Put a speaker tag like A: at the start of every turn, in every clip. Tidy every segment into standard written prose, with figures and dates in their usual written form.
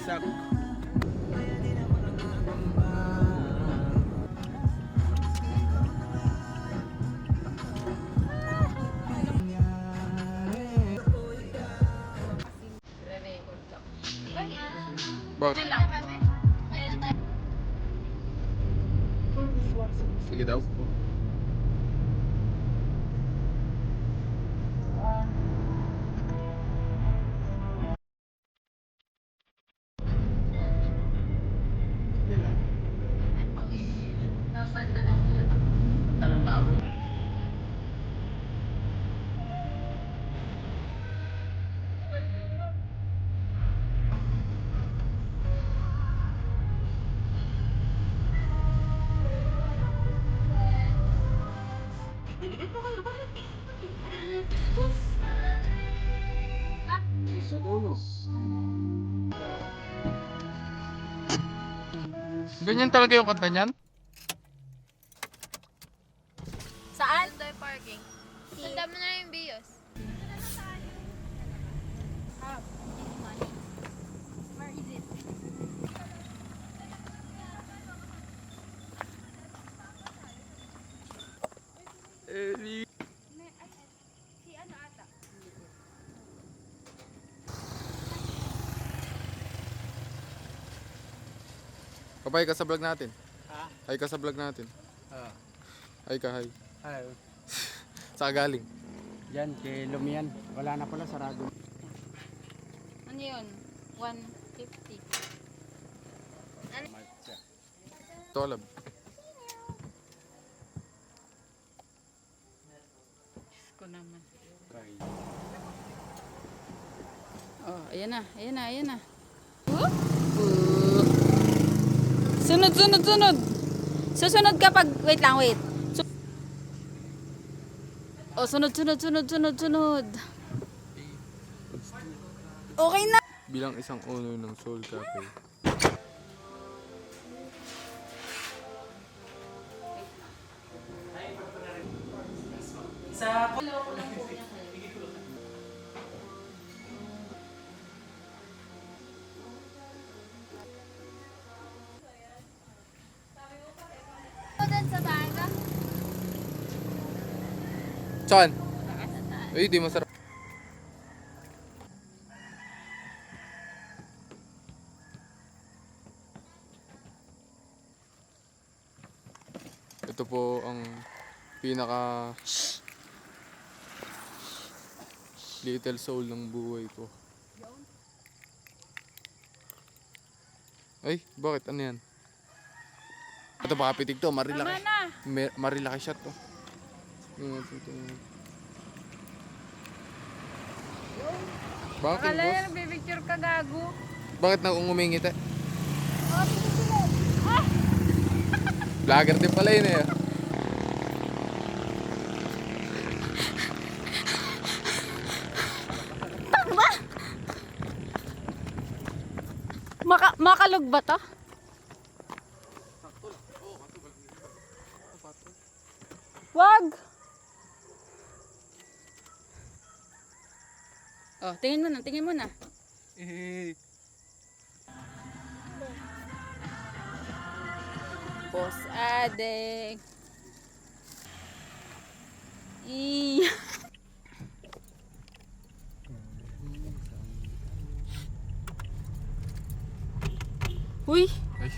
A: bagsak. Bakit? Sige daw. Ganyan talaga yung kanta niyan?
B: Saan? Doon parking. Tanda mo na yung bios. Where is it? Si ano ata?
A: Kapay ka sa vlog natin.
C: Ha?
A: Hay ka sa vlog natin.
C: Ah.
A: Hay ka, hay.
C: Ay,
A: Saan galing?
C: yan, kay Lumian. Wala na pala, sarado.
B: Ano yun? 150.
C: Matcha.
A: Tolab.
B: Ko naman.
C: Kay.
B: Oh, ayan na, ayan na, ayan na. Sunod, sunod, sunod. Susunod kapag, wait lang, wait. Oh, sunod, sunod, sunod, sunod, sunod. Okay na.
A: Bilang isang owner ng Soul Cafe.
B: Sa baga.
A: Saan? Ay, di masarap. Ito po ang pinaka little soul ng buhay ko. Ay, bakit? Ano yan? Ito baka pitig to, marilaki.
B: Tama na.
A: Marilaki shot to. Bakit,
B: Akala
A: boss?
B: yan, nagpipicture ka, gago.
A: Bakit nang umingit eh?
B: Oh, pinicture. Ah!
A: Vlogger din pala yun eh.
B: Makalog ba to? Wag! Oh, tingin mo na, tingin mo na. Boss Adeng. Uy!
A: Ay.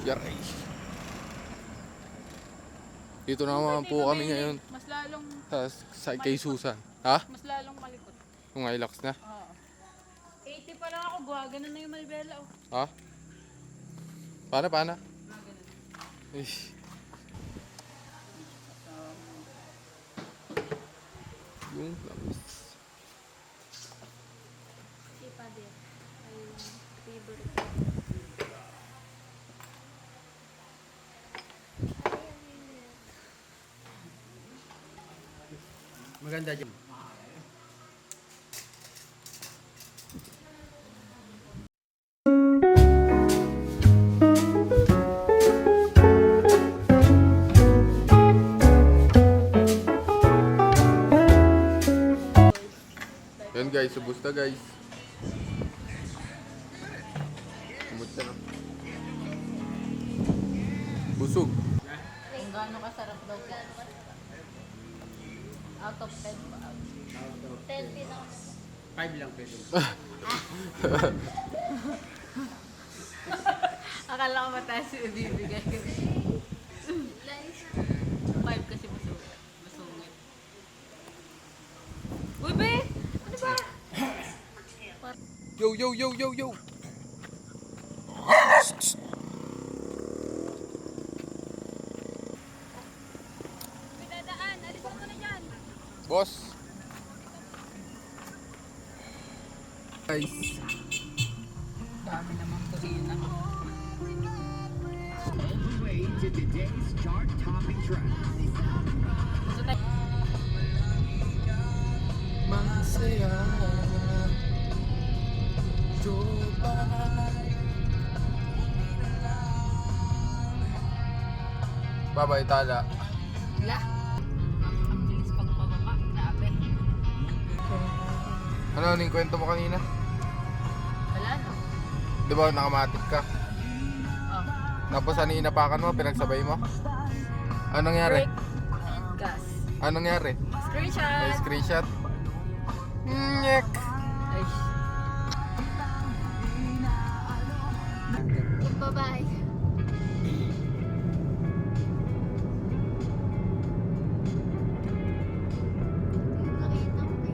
A: Yaray. Dito naman po kami ngayon
B: Mas lalong,
A: sa kay Susan. Ha?
B: mas lalong malikot.
A: Kung Hilux na.
B: Oo. 80 pa lang ako, buhagan na yung Malibela. Oh.
A: Ha? Paano?
B: Buhagan na.
A: Ay. Yung flowers.
B: Ipa din. Ay, favorite.
C: Maganda dyan.
A: guys, subos na guys. Sumot na. Busog.
B: Kung gaano kasarap daw po. Out of 10 ba? 10 din ako.
C: 5 lang pwede.
B: Akala ko mataas yung ibibigay ko. 5 kasi masungit. Uy, be! Ano ba?
A: Yo, yo, yo, yo, yo.
B: Dadaan, alis mo na dyan.
A: Boss. Guys.
B: Dami naman kusina.
D: All the way to today's chart-topping track.
B: Gusto tayo.
A: Masaya. Bye-bye, Tala.
B: Wala. Ang bilis pagpababa. Grabe.
A: Ano yung kwento mo kanina?
B: Wala no?
A: Di ba nakamatik ka?
B: Oh.
A: Tapos ano yung inapakan mo? Pinagsabay mo? Anong nangyari?
B: Brake. Gas.
A: Anong nangyari?
B: Screenshot.
A: May screenshot? Nyek!